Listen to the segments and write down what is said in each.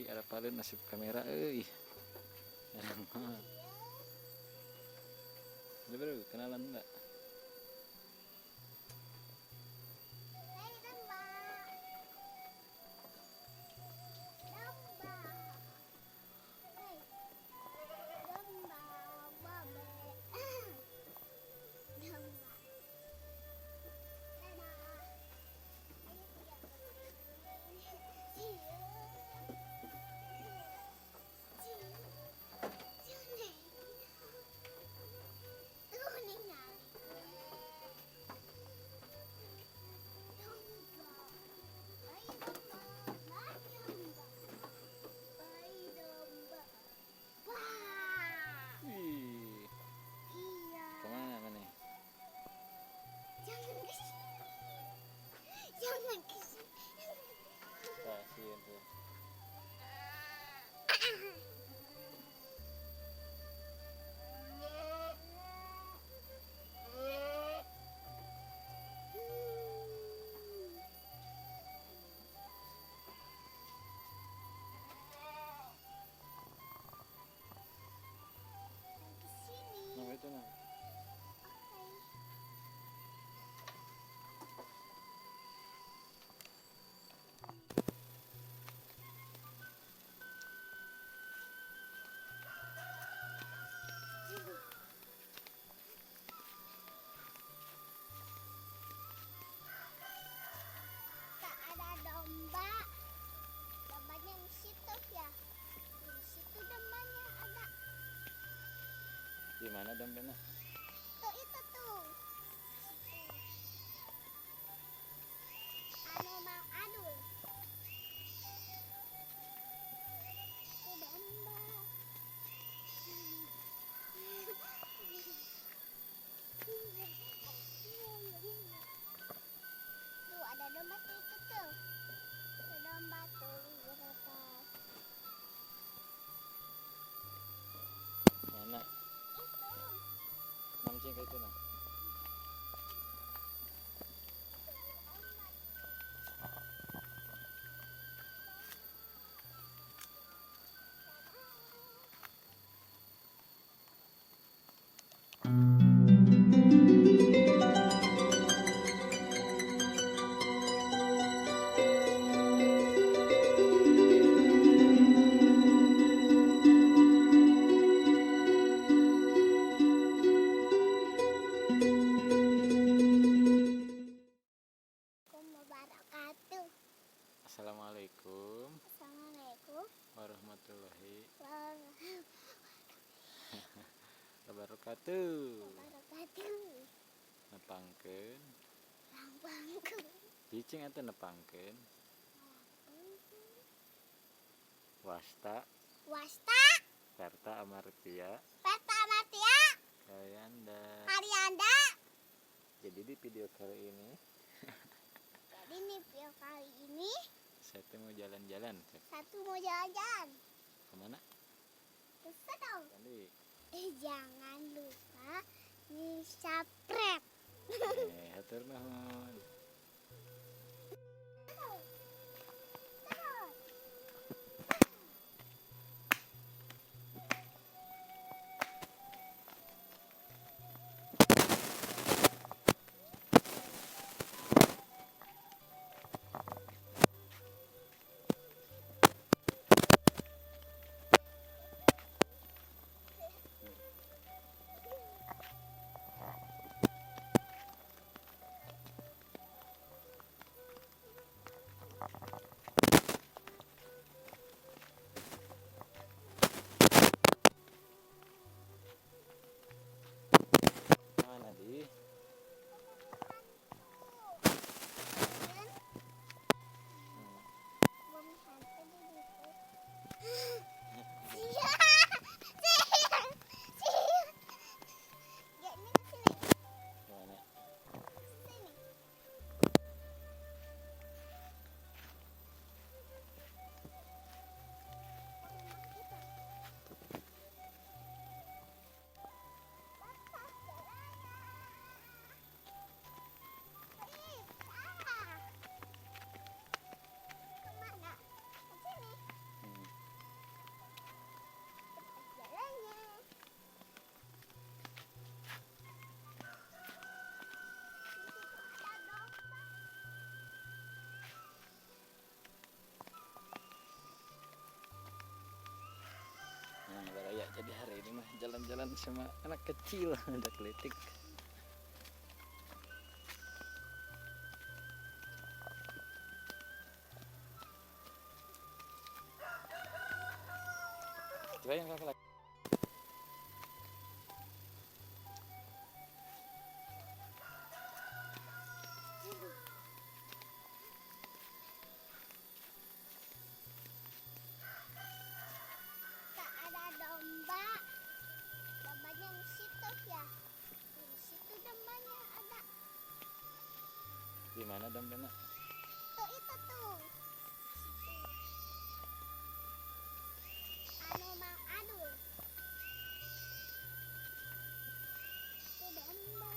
ada paling nasib kamera euy. Udah bro, kenalan enggak? Jangan kesini. Kasihan tuh. Nah, itu nah. Tak ada domba. Dombanya di situ ya. Di situ dombanya ada. Di mana dompetnya? Tuh itu tuh. Anu Mang Adul. Itu domba. Tuh ada domba tuh itu tuh. Ada domba tuh berapa? Mana? Itu. Namcing ke itu nah. Wabarakatuh. Assalamualaikum Assalamualaikum warahmatullahi warahmatullahi wabarakatuh. wabarakatuh. Nepangkeun. Lampangku. Cicing atuh nepangkeun. Wasta Wasta. Karta Amartia Peta Martia. Kayanda. Arianda. Jadi di video kali ini Jadi nih video kali ini saya tuh mau jalan-jalan. satu mau jalan-jalan. Kemana? Bisa dong. Tadi. Jangan lupa subscribe. Hatur nuhun. main sama anak kecil ada kelitik. Coba yang kakak lagi. Tak ada domba. Dombanya di situ ya. Di situ dombanya ada. Di mana dombanya? Tuh itu tuh. Anu Mang Adul. Tuh domba.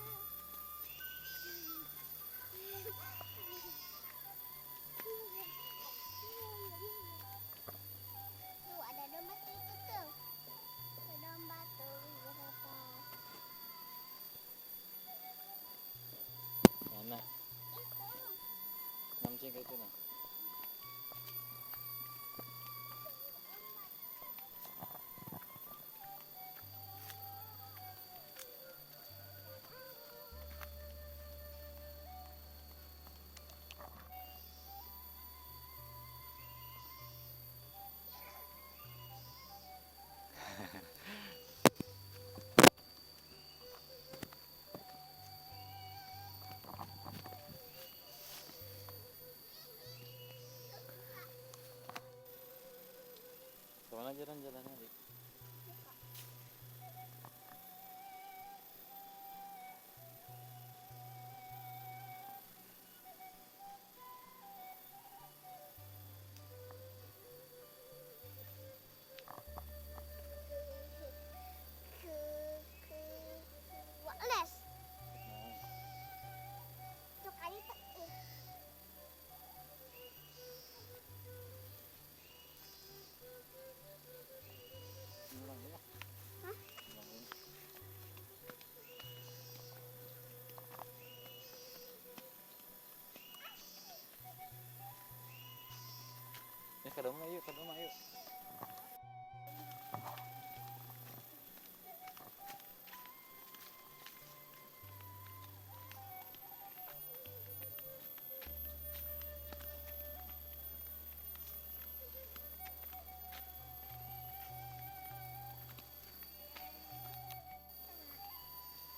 Tuh ada domba tuh itu tuh. Tuh domba tuh berapa? Mana? Itu. Namcing kayak itu nah. Kemana jalan-jalannya, Dik? Wales. Nah, Tuh kali tuh. pulang ya. Hah? Pulang ya. Ya ke rumah yuk, ke rumah yuk.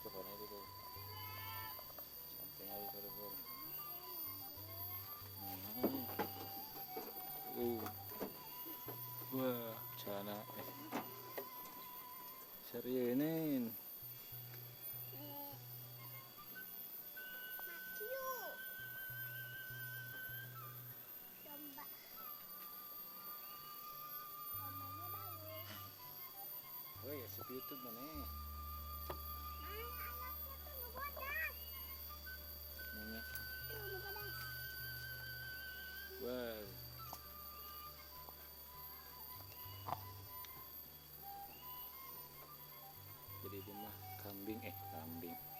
Ke sana itu tuh. Samping aja buru-buru. Wah, celana seriusin. Makiu. Domba. Dombanya bagus. Oh ya, sepi YouTube mana? Mana anaknya tuh ngegodas. Nanya. Tuh ngegodas. Wow. Jadi di mah kambing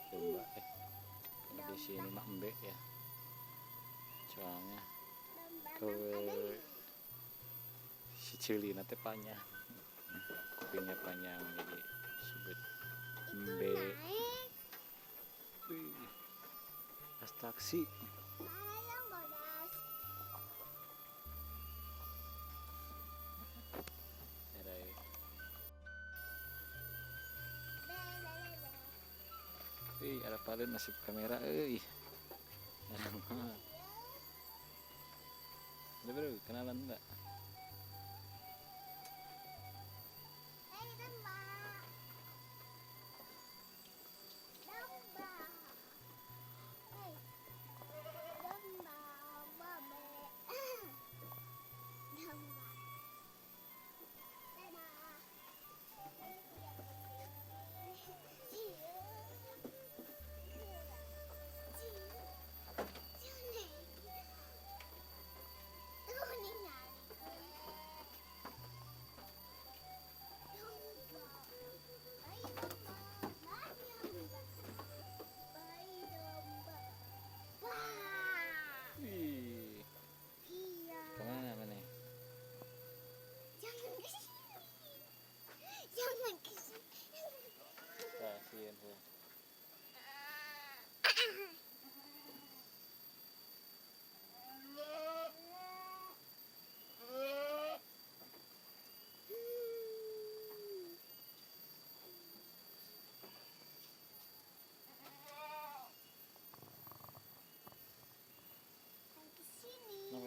domba kalau di sini mah embek ya. Soalnya Domba ke Mang Adul. si Cili nanti panjang, kupingnya panjang jadi disebut Itu embek. naik. Wih, pas taksi. Mana yang godas? Ada wih, ada paling nasib kamera ada mah. Ada bro, kenalan enggak? Hei domba. Domba. Hei. Domba. Babe. Domba. Dadah. Tuh nih nyari.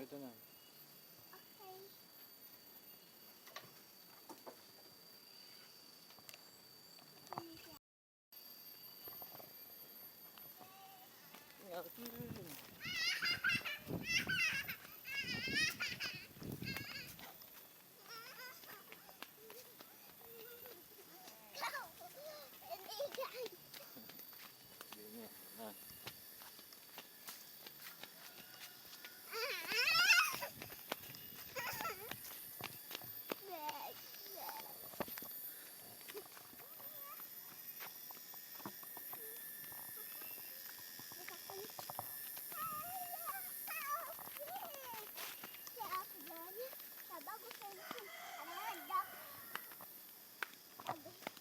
itu nah. Oke. Ini ya. Ngerti